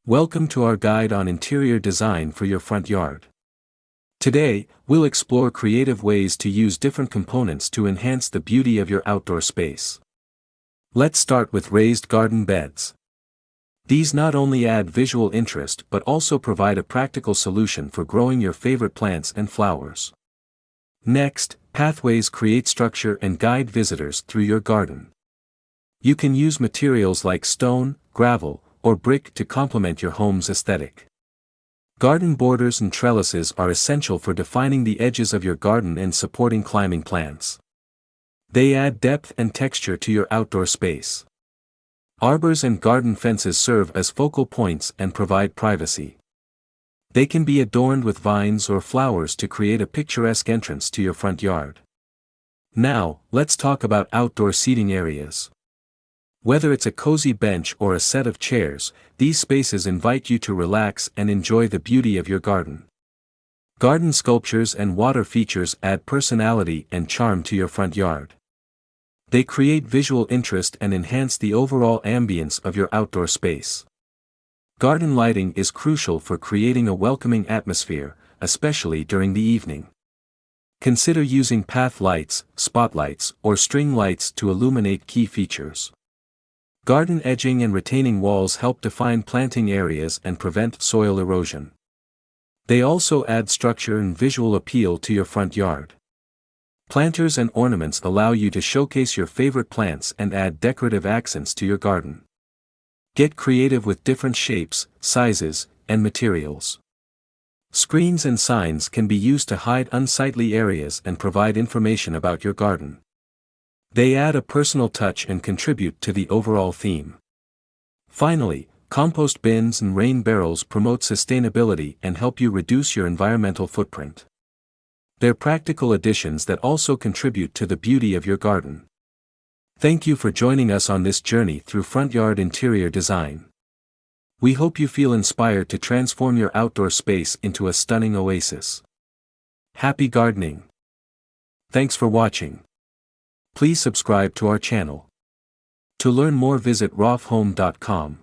Welcome to our guide on interior design for your front yard. Today, we'll explore creative ways to use different components to enhance the beauty of your outdoor space. Let's start with raised garden beds. These not only add visual interest but also provide a practical solution for growing your favorite plants and flowers. Next, pathways create structure and guide visitors through your garden. You can use materials like stone, gravel, or brick to complement your home's aesthetic. Garden borders and trellises are essential for defining the edges of your garden and supporting climbing plants. They add depth and texture to your outdoor space. Arbors and garden fences serve as focal points and provide privacy. They can be adorned with vines or flowers to create a picturesque entrance to your front yard. Now, let's talk about outdoor seating areas. Whether it's a cozy bench or a set of chairs, these spaces invite you to relax and enjoy the beauty of your garden. Garden sculptures and water features add personality and charm to your front yard. They create visual interest and enhance the overall ambience of your outdoor space. Garden lighting is crucial for creating a welcoming atmosphere, especially during the evening. Consider using path lights, spotlights, or string lights to illuminate key features. Garden edging and retaining walls help define planting areas and prevent soil erosion. They also add structure and visual appeal to your front yard. Planters and ornaments allow you to showcase your favorite plants and add decorative accents to your garden. Get creative with different shapes, sizes, and materials. Screens and signs can be used to hide unsightly areas and provide information about your garden. They add a personal touch and contribute to the overall theme. Finally, compost bins and rain barrels promote sustainability and help you reduce your environmental footprint. They're practical additions that also contribute to the beauty of your garden. Thank you for joining us on this journey through front yard interior design. We hope you feel inspired to transform your outdoor space into a stunning oasis. Happy gardening! Thanks for watching. Please subscribe to our channel. To learn more, visit rofhome.com.